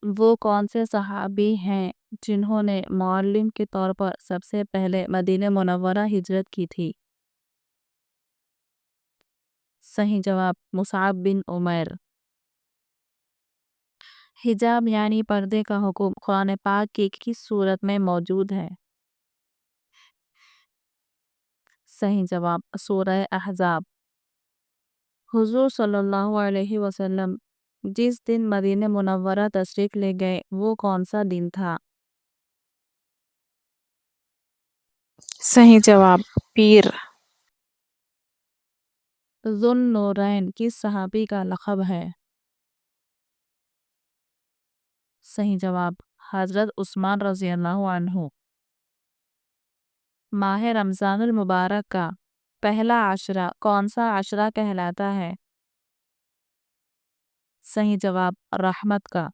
وہ کون سے صحابی ہیں جنہوں نے معلم کے طور پر سب سے پہلے مدینہ منورہ ہجرت کی تھی؟ صحیح جواب مصعب بن عمیر۔ حجاب یعنی پردے کا حکم قرآن پاک کی کس صورت میں موجود ہے؟ صحیح جواب سورہ احزاب۔ حضور صلی اللہ علیہ وسلم جس دن مدینہ منورہ تشریف لے گئے وہ کون سا دن تھا؟ صحیح جواب پیر۔ ذو النورین کس صحابی کا لقب ہے؟ صحیح جواب حضرت عثمان رضی اللہ عنہ۔ ماہ رمضان المبارک کا پہلا عشرہ کون سا عشرہ کہلاتا ہے؟ صحیح جواب رحمت کا۔